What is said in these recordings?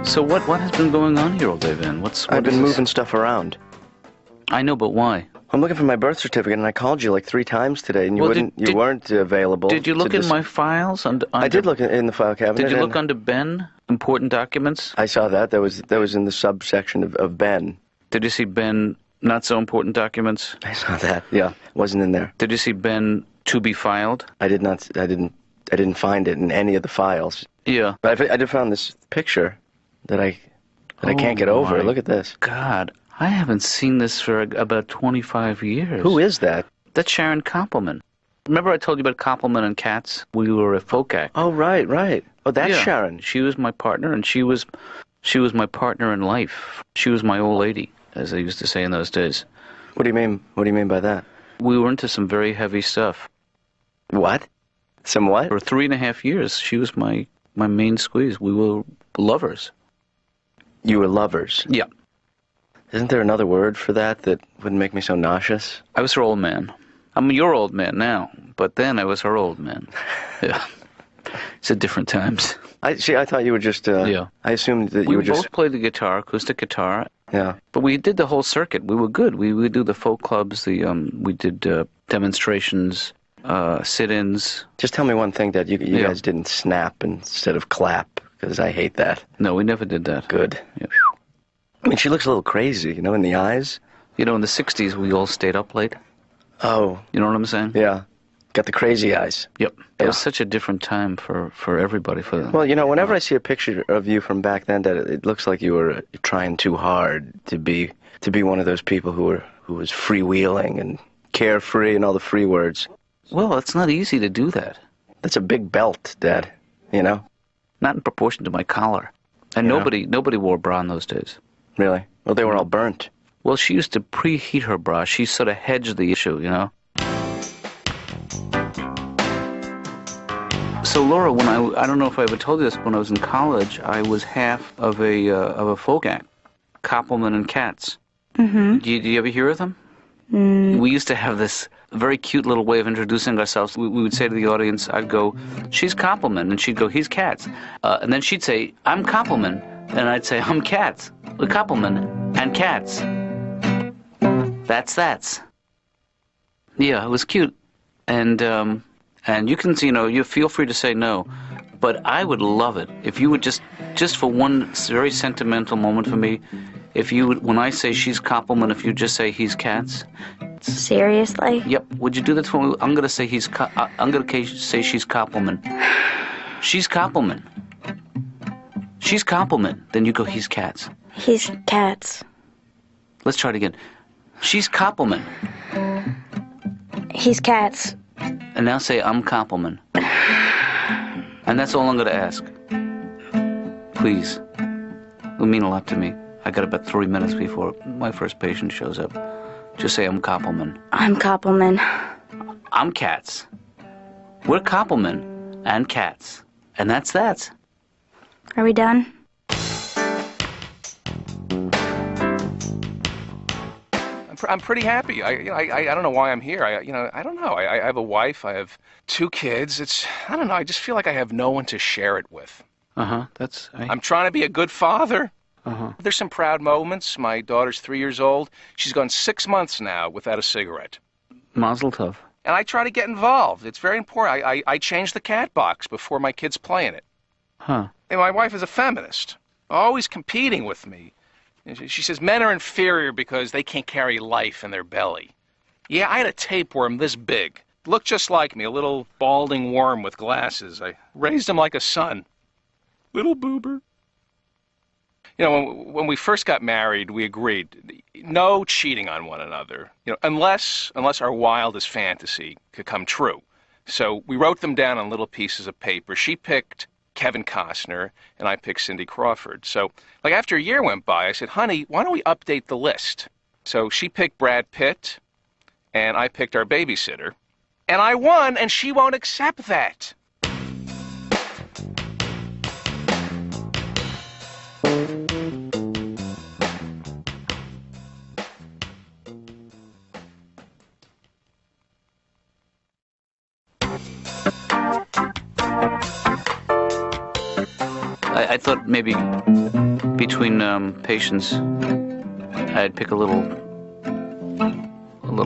So what has been going on here all day, Van? I've been moving stuff around. I know, but why? I'm looking for my birth certificate, and I called you like 3 times today, and you weren't available. Did you look in my files? I did look in the file cabinet. Did you look under Ben? Important documents? I saw that. That was in the subsection of Ben. Did you see Ben? Not so important documents? I saw that. Yeah, wasn't in there. Did you see Ben to be filed? I didn't find it in any of the files. Yeah. But I did find this picture that I can't get over. Look at this. God, I haven't seen this for about 25 years. Who is that? That's Sharon Koppelman. Remember I told you about Koppelman and Katz? We were a folk act. Oh, right. Oh, that's Sharon. She was my partner, and she was my partner in life. She was my old lady, as they used to say in those days. What do you mean? What do you mean by that? We were into some very heavy stuff. What? Some what? For 3.5 years, she was my main squeeze. We were lovers. You were lovers? Yeah. Isn't there another word for that wouldn't make me so nauseous? I was her old man. I'm your old man now, but then I was her old man. Yeah. It's at different times. I thought you were just, I assumed that you were just... We both played the guitar, acoustic guitar. Yeah. But we did the whole circuit. We were good. We would do the folk clubs, we did demonstrations, sit-ins. Just tell me one thing, that you guys didn't snap instead of clap, because I hate that. No, we never did that. Good. Yeah. I mean, she looks a little crazy, in the eyes. In the 60s, we all stayed up late. Oh. You know what I'm saying? Yeah. Got the crazy eyes. Yep. It was such a different time for everybody. Well, whenever I see a picture of you from back then, that it looks like you were trying too hard to be one of those people who was freewheeling and carefree and all the free words. Well, it's not easy to do that. That's a big belt, Dad, Not in proportion to my collar. And nobody wore a bra in those days. Really? Well, they were all burnt. Well, she used to preheat her bra. She sort of hedged the issue, So, Laura, when I don't know if I ever told you this, when I was in college, I was half of a folk act, Koppelman and Katz. Mm-hmm. Do you ever hear of them? Mm. We used to have this very cute little way of introducing ourselves. We would say to the audience, I'd go, she's Koppelman, and she'd go, he's Katz. And then she'd say, I'm Koppelman, and I'd say, I'm Katz. Koppelman and Katz. That's. Yeah, it was cute. And you can, you feel free to say no, but I would love it if you would just for one very sentimental moment for me, if you would, when I say she's Koppelman, if you just say he's Katz. Seriously? Yep. Would you do that for me? I'm gonna say I'm gonna say she's Koppelman. She's Koppelman. She's Koppelman. Then you go, he's Katz. He's Katz. Let's try it again. She's Koppelman. He's Katz. And now say, I'm Koppelman. And that's all I'm going to ask. Please. It'll mean a lot to me. I got about 3 minutes before my first patient shows up. Just say, I'm Koppelman. I'm Koppelman. I'm Katz. We're Koppelman and Katz. And that's that. Are we done? I'm pretty happy. I don't know why I'm here. I don't know. I have a wife. I have 2 kids. I don't know. I just feel like I have no one to share it with. I'm trying to be a good father. There's some proud moments. My daughter's 3 years old. She's gone 6 months now without a cigarette. Mazel tov. And I try to get involved. It's very important. I change the cat box before my kids play in it. Huh. And my wife is a feminist, always competing with me. She says men are inferior because they can't carry life in their belly. Yeah, I had a tapeworm this big. Looked just like me, a little balding worm with glasses. I raised him like a son. Little boober. When we first got married, we agreed no cheating on one another, unless our wildest fantasy could come true. So we wrote them down on little pieces of paper. She picked Kevin Costner, and I picked Cindy Crawford. So, after a year went by, I said, honey, why don't we update the list? So she picked Brad Pitt, and I picked our babysitter. And I won, and she won't accept that. I thought maybe between patients, I'd pick a little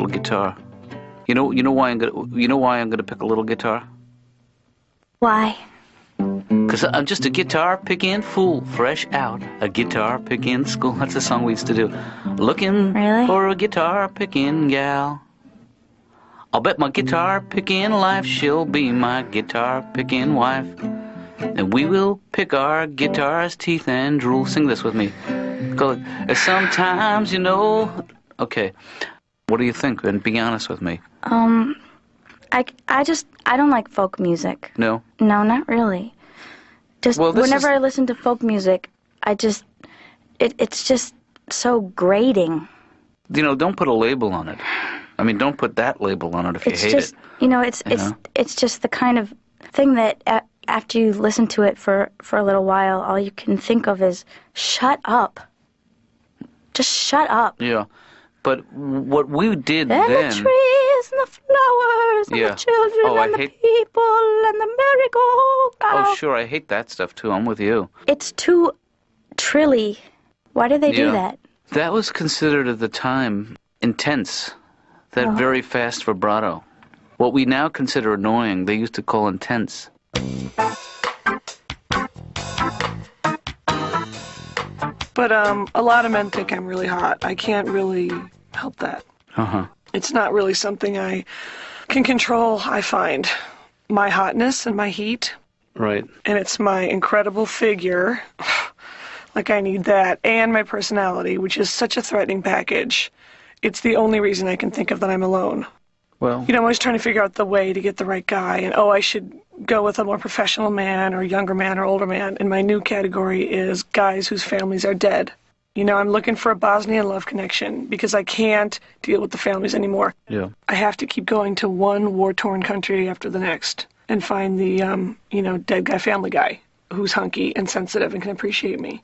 guitar. You know why I'm gonna pick a little guitar? Why? 'Cause I'm just a guitar picking fool, fresh out a guitar picking school. That's a song we used to do. Looking Really? for a guitar picking gal. I'll bet my guitar picking life she'll be my guitar picking wife. And we will pick our guitar's teeth and drool. Sing this with me. Go. Sometimes, Okay. What do you think? And be honest with me. I don't like folk music. No? No, not really. Just Well, whenever I listen to folk music, it's just so grating. Don't put a label on it. I mean, don't put that label on it if you hate it. It's just the kind of thing that after you listen to it for a little while, all you can think of is shut up. Just shut up. Yeah. But what we did And then... the trees and the flowers and Yeah. the children Oh, and the people and the merry-go-round. Oh, sure, I hate that stuff too. I'm with you. It's too trilly. Why did they do Yeah. that? That was considered at the time intense. That very fast vibrato. What we now consider annoying, they used to call intense. But a lot of men think I'm really hot. I can't really help that. Uh-huh. It's not really something I can control, I find. My hotness and my heat, Right. and it's my incredible figure. Like I need that, and my personality, which is such a threatening package. It's the only reason I can think of that I'm alone. Well, I'm always trying to figure out the way to get the right guy, and I should go with a more professional man or younger man or older man. And my new category is guys whose families are dead. I'm looking for a Bosnian love connection because I can't deal with the families anymore. yeah. I have to keep going to one war-torn country after the next and find the, dead guy family guy who's hunky and sensitive and can appreciate me.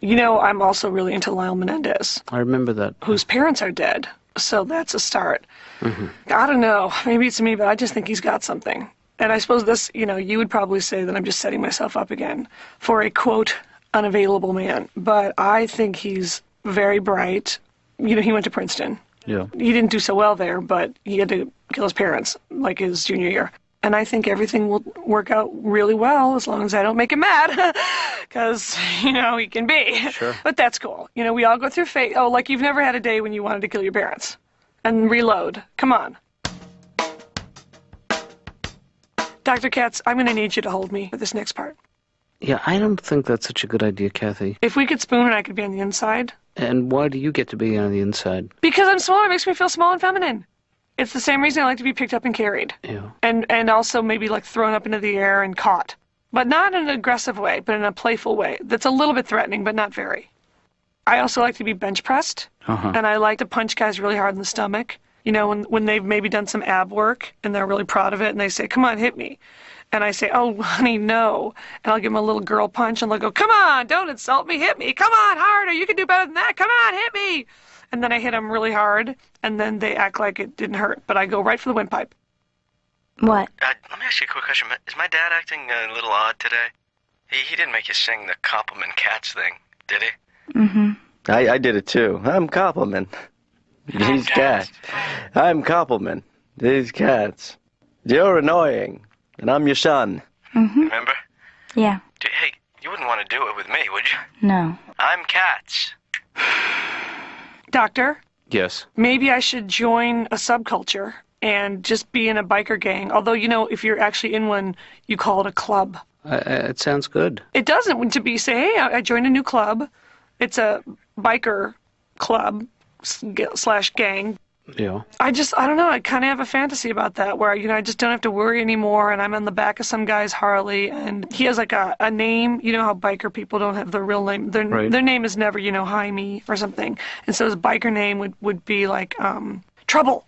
I'm also really into Lyle Menendez, I remember that. whose parents are dead. So that's a start. Mm-hmm. I don't know. Maybe it's me, but I just think he's got something. And I suppose this, you would probably say that I'm just setting myself up again for a, quote, unavailable man. But I think he's very bright. He went to Princeton. Yeah. He didn't do so well there, but he had to kill his parents, like his junior year. And I think everything will work out really well as long as I don't make him mad. Because, he can be. Sure. But that's cool. We all go through fate. Oh, like you've never had a day when you wanted to kill your parents. And reload. Come on. Dr. Katz, I'm going to need you to hold me for this next part. Yeah, I don't think that's such a good idea, Kathy. If we could spoon and I could be on the inside. And why do you get to be on the inside? Because I'm small, it makes me feel small and feminine. It's the same reason I like to be picked up and carried. Yeah. And also maybe like thrown up into the air and caught. But not in an aggressive way, but in a playful way. That's a little bit threatening, but not very. I also like to be bench pressed. Uh-huh. And I like to punch guys really hard in the stomach. When they've maybe done some ab work and they're really proud of it and they say, come on, hit me. And I say, oh, honey, no. And I'll give them a little girl punch and they'll go, come on, don't insult me, hit me. Come on, harder, you can do better than that. Come on, hit me. And then I hit them really hard and then they act like it didn't hurt. But I go right for the windpipe. What? Let me ask you a quick question. Is my dad acting a little odd today? He didn't make you sing the compliment Katz thing, did he? Mm-hmm. I did it too. I'm compliment. He's Katz. I'm compliment. He's Katz. You're annoying. And I'm your son. Mm-hmm. Remember? Yeah. Hey, you wouldn't want to do it with me, would you? No. I'm Katz. Doctor, Yes. maybe I should join a subculture and just be in a biker gang. Although, if you're actually in one, you call it a club. It sounds good. It doesn't to be say, hey, I joined a new club. It's a biker club / gang. Yeah. I don't know. I kind of have a fantasy about that where, I just don't have to worry anymore and I'm on the back of some guy's Harley and he has like a name. You know how biker people don't have their real name. Their name is never, Jaime or something. And so his biker name would be like Trouble.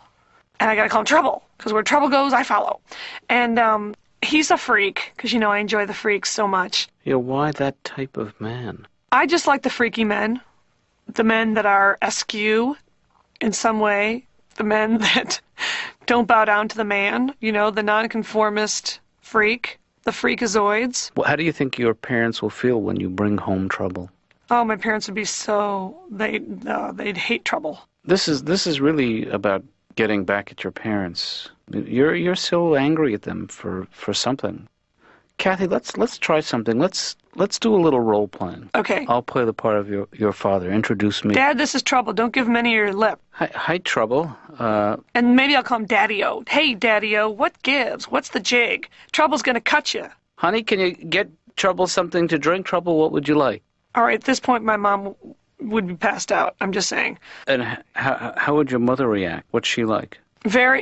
And I got to call him Trouble because where trouble goes, I follow. And he's a freak because, I enjoy the freaks so much. Yeah, why that type of man? I just like the freaky men. The men that are askew in some way. The men that don't bow down to the man, the nonconformist freak. The Freakazoids. Well, how do you think your parents will feel when you bring home trouble? Oh, my parents would be they'd hate trouble. This is really about getting back at your parents. You're so angry at them for something. Kathy, let's try something. Let's do a little role playing. Okay. I'll play the part of your father. Introduce me. Dad, this is Trouble. Don't give him any of your lip. Hi, Trouble. And maybe I'll call him Daddy-O. Hey, Daddy-O, what gives? What's the jig? Trouble's gonna cut you. Honey, can you get Trouble something to drink? Trouble, what would you like? All right, at this point, my mom would be passed out. I'm just saying. And how would your mother react? What's she like?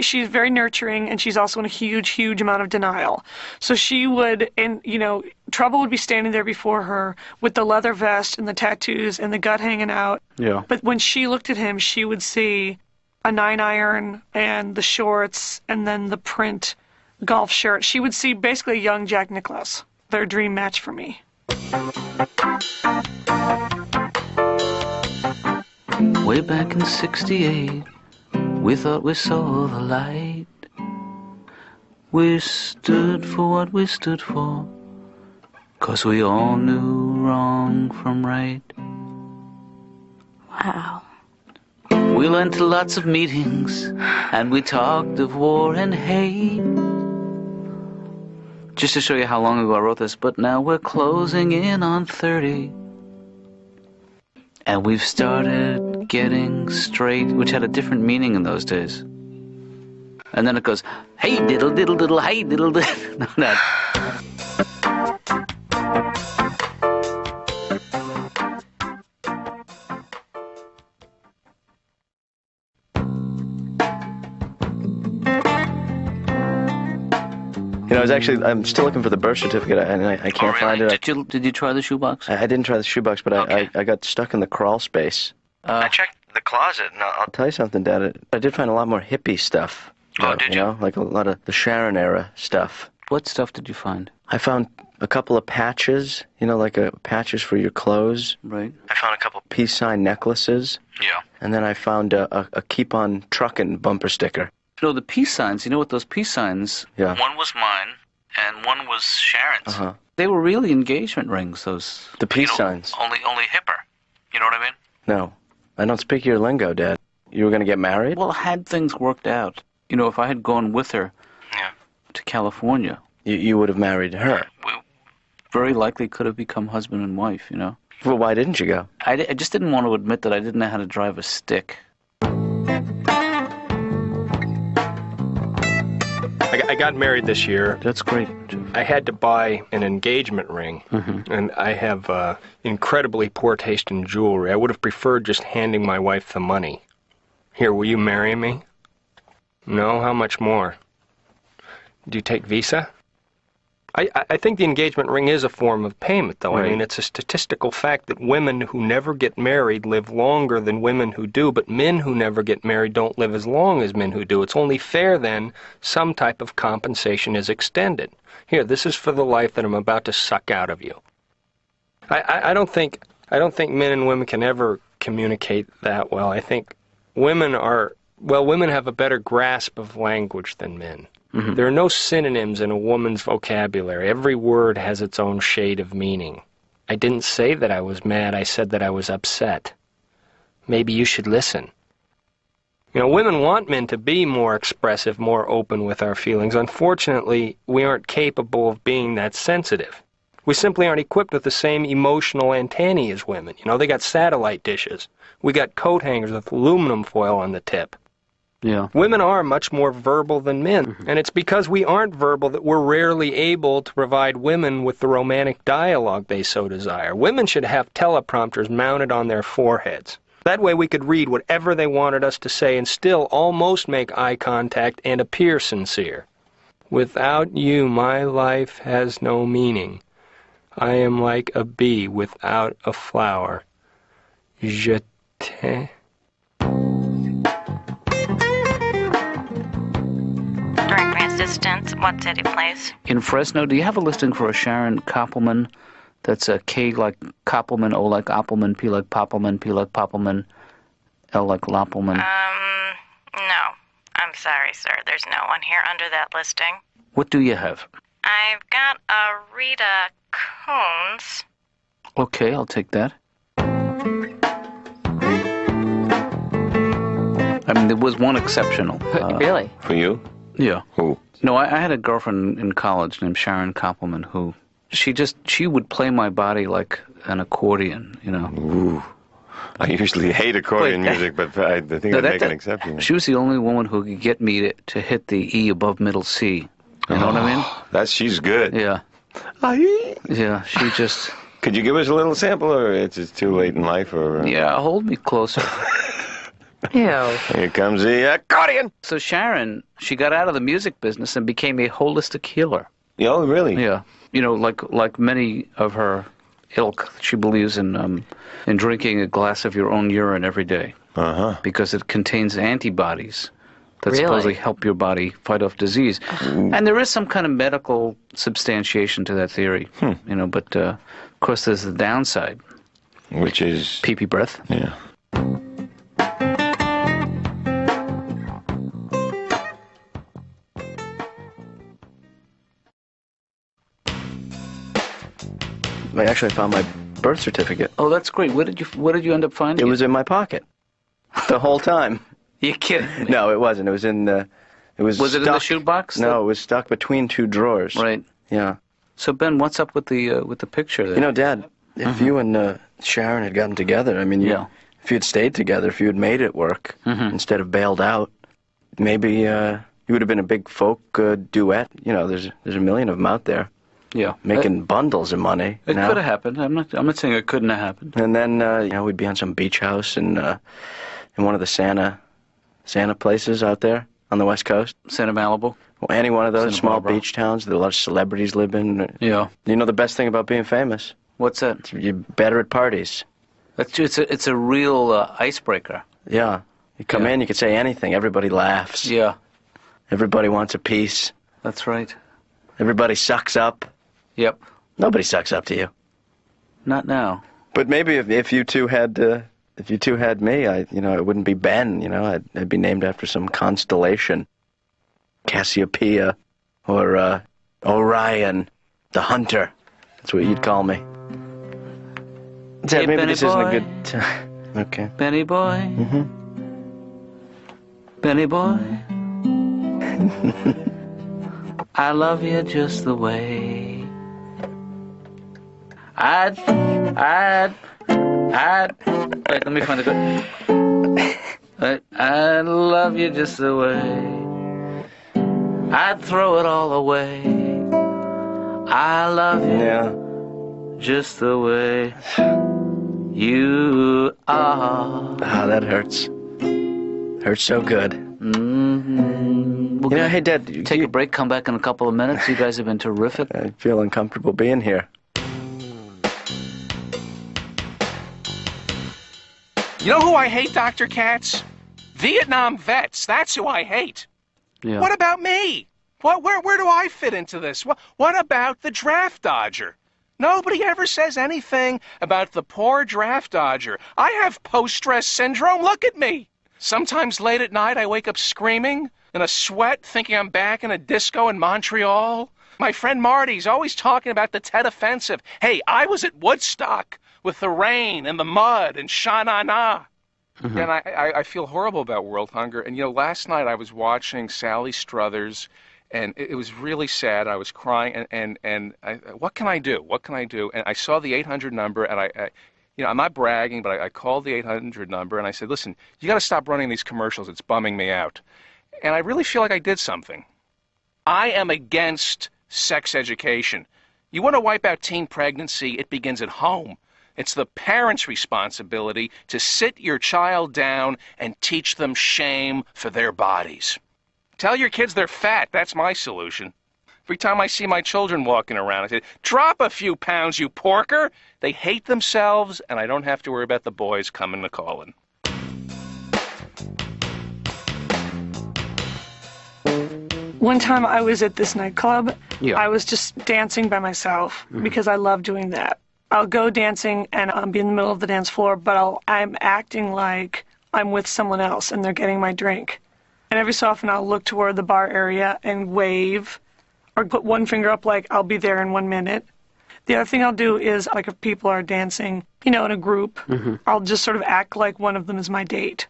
She's very nurturing, and she's also in a huge amount of denial. So she would, and Trouble would be standing there before her with the leather vest and the tattoos and the gut hanging out. Yeah. But when she looked at him, she would see a 9-iron and the shorts and then the print golf shirt. She would see basically a young Jack Nicklaus, their dream match for me. Way back in '68, we thought we saw the light. We stood for what we stood for, 'cause we all knew wrong from right. Wow. We went to lots of meetings, and we talked of war and hate. Just to show you how long ago I wrote this, but now we're closing in on 30. And we've started getting straight, which had a different meaning in those days. And then it goes, hey diddle diddle diddle, hey diddle diddle. No, not. I'm still looking for the birth certificate, and I can't find it. Did you try the shoebox? I didn't try the shoebox, but Okay. I got stuck in the crawl space. I checked the closet, and I'll tell you something, Dad. I did find a lot more hippie stuff. Did you? Like a lot of the Sharon era stuff. What stuff did you find? I found a couple of patches, patches for your clothes. Right. I found a couple peace sign necklaces. Yeah. And then I found a keep on truckin' bumper sticker. The peace signs, you know what those peace signs? Yeah. One was mine, and one was Sharon's. Uh-huh. They were really engagement rings, those. The peace signs. Only hipper. You know what I mean? No. I don't speak your lingo, Dad. You were going to get married? Well, had things worked out. If I had gone with her to California. You would have married her. We very likely could have become husband and wife, Well, why didn't you go? I just didn't want to admit that I didn't know how to drive a stick. I got married this year. That's great. I had to buy an engagement ring, and I have incredibly poor taste in jewelry. I would have preferred just handing my wife the money. Here, will you marry me? No? How much more? Do you take Visa? I think the engagement ring is a form of payment, though. Right. I mean, it's a statistical fact that women who never get married live longer than women who do, but men who never get married don't live as long as men who do. It's only fair, then, some type of compensation is extended. Here, this is for the life that I'm about to suck out of you. I don't think men and women can ever communicate that well. I think women have a better grasp of language than men. Mm-hmm. There are no synonyms in a woman's vocabulary. Every word has its own shade of meaning. I didn't say that I was mad. I said that I was upset. Maybe you should listen. Women want men to be more expressive, more open with our feelings. Unfortunately, we aren't capable of being that sensitive. We simply aren't equipped with the same emotional antennae as women. They got satellite dishes. We got coat hangers with aluminum foil on the tip. Yeah. Women are much more verbal than men, and it's because we aren't verbal that we're rarely able to provide women with the romantic dialogue they so desire. Women should have teleprompters mounted on their foreheads. That way we could read whatever they wanted us to say and still almost make eye contact and appear sincere. Without you, my life has no meaning. I am like a bee without a flower. Je t'aime. Distance, what city, place? In Fresno, do you have a listing for a Sharon Koppelman that's a K like Koppelman, O like Appelman, P like Poppelman, P like Poppelman, L like Loppelman? No. I'm sorry, sir. There's no one here under that listing. What do you have? I've got a Rita Coons. Okay, I'll take that. I mean, there was one exceptional. Really? For you? Yeah. Who? No, I had a girlfriend in college named Sharon Koppelman who, she would play my body like an accordion, you know. Ooh. I usually hate accordion music, but I think I'd make an exception. She was the only woman who could get me to hit the E above middle C. You know what I mean? She's good. Yeah. Yeah, she just... Could you give us a little sample, or it's just too late in life, or... Yeah, hold me closer. Ew. Here comes the accordion! So Sharon, she got out of the music business and became a holistic healer. Oh, really? Yeah. You know, like many of her ilk, she believes in drinking a glass of your own urine every day. Uh-huh. Because it contains antibodies that Really? supposedly help your body fight off disease. And there is some kind of medical substantiation to that theory, you know, but of course there's the downside. Which is... Pee-pee breath. Yeah. I found my birth certificate. Oh, that's great. What did you end up finding? It was in my pocket the whole time. You kidding me? No, it wasn't. It was in the... Was stuck, it in the shoebox? No, it was stuck between two drawers. Right. Yeah. So Ben, what's up with the picture there? You know, Dad, if you and Sharon had gotten together, I mean, if you had stayed together, if you had made it work instead of bailed out, maybe you would have been a big folk duet. You know, there's a million of them out there. Yeah. Making bundles of money. It could have happened. I'm not saying it couldn't have happened. And then we'd be on some beach house in one of the Santa places out there on the West Coast. Santa Malibu. Well, any one of those Santa small Barbara. beach towns that a lot of celebrities live in. Yeah. You know the best thing about being famous? What's that? You're better at parties. It's a real icebreaker. Yeah. You come in, you can say anything. Everybody laughs. Yeah. Everybody wants a piece. That's right. Everybody sucks up. Yep. Nobody sucks up to you. Not now. But maybe if you two had me, it wouldn't be Ben. You know, I'd be named after some constellation, Cassiopeia, or Orion, the Hunter. That's what you'd call me. Dad, maybe Benny this isn't a boy. good time. Okay. Benny boy. Benny boy. I love you just the way. Wait, let me find a good. I love you just the way. I'd throw it all away. I love you just the way you are. Ah, that hurts. Hurts so good. We'll Hey, Dad, take a break, come back in a couple of minutes. You guys have been terrific. I feel uncomfortable being here. You know who I hate, Dr. Katz? Vietnam vets. That's who I hate. Yeah. What about me? Where do I fit into this? What about the draft dodger? Nobody ever says anything about the poor draft dodger. I have post-stress syndrome. Look at me. Sometimes late at night I wake up screaming, in a sweat, thinking I'm back in a disco in Montreal. My friend Marty's always talking about the Tet Offensive. Hey, I was at Woodstock with the rain and the mud and Sha-na-na. And I feel horrible about world hunger. And, last night I was watching Sally Struthers, and it was really sad. I was crying, and what can I do? What can I do? And I saw the 800 number, and I'm not bragging, but I called the 800 number, and I said, listen, you got to stop running these commercials. It's bumming me out. And I really feel like I did something. I am against sex education. You want to wipe out teen pregnancy, it begins at home. It's the parents' responsibility to sit your child down and teach them shame for their bodies. Tell your kids they're fat. That's my solution. Every time I see my children walking around, I say, drop a few pounds, you porker. They hate themselves, and I don't have to worry about the boys coming to calling. One time I was at this nightclub. Yeah. I was just dancing by myself because I love doing that. I'll go dancing and I'll be in the middle of the dance floor, but I'm acting like I'm with someone else and they're getting my drink. And every so often I'll look toward the bar area and wave. or put one finger up like, I'll be there in 1 minute. The other thing I'll do is, like, if people are dancing, in a group, I'll just sort of act like one of them is my date.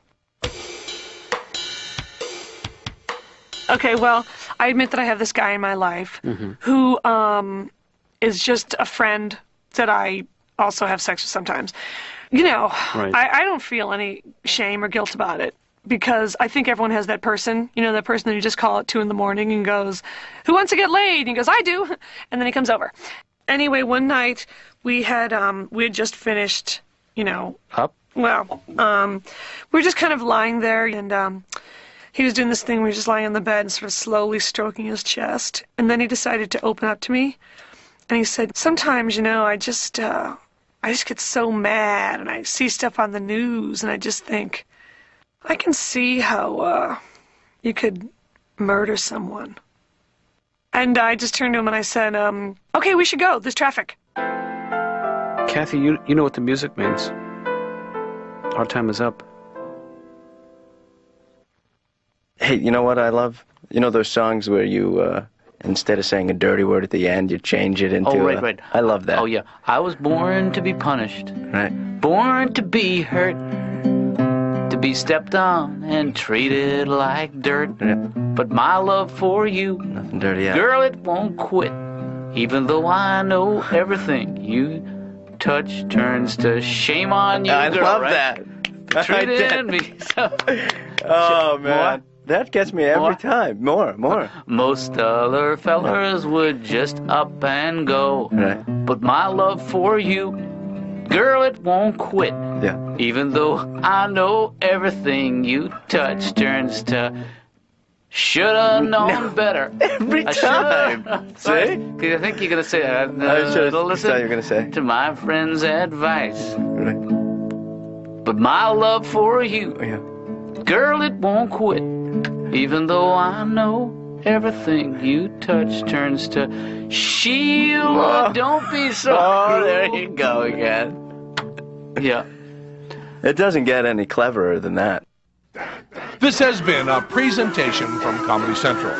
Okay, well, I admit that I have this guy in my life who is just a friend that I also have sex with sometimes. Right. I don't feel any shame or guilt about it because I think everyone has that person, that person that you just call at 2 a.m. and goes, who wants to get laid? And he goes, I do. And then he comes over. Anyway, one night we had just finished, Up? Well, we were just kind of lying there and he was doing this thing where he was just lying on the bed and sort of slowly stroking his chest. And then he decided to open up to me. And he said, sometimes, I just get so mad and I see stuff on the news and I just think, I can see how you could murder someone. And I just turned to him and I said, okay, we should go. There's traffic. Kathy, you know what the music means. Our time is up. Hey, you know what I love? Those songs where you, instead of saying a dirty word at the end, you change it into right. I love that. Oh, yeah. I was born to be punished. Right. Born to be hurt. To be stepped on and treated like dirt. Yeah. But my love for you, Nothing dirty yet. girl, it won't quit. Even though I know everything you touch turns to shame on you, I girl, love right? that. Treated me so... Oh, man. More? That gets me every More? time. More. Most other fellers would just up and go. Right. But my love for you, girl, it won't quit. Yeah. Even though I know everything you touch turns to shoulda known better. Every I time. shoulda. See? Right? 'Cause I think you're gonna say I should have listen thought you were going to say. to my friend's advice. Right. But my love for you, Yeah. girl, it won't quit. Even though I know everything you touch turns to Sheila, don't be so cruel. There you go again. Yeah. It doesn't get any cleverer than that. This has been a presentation from Comedy Central.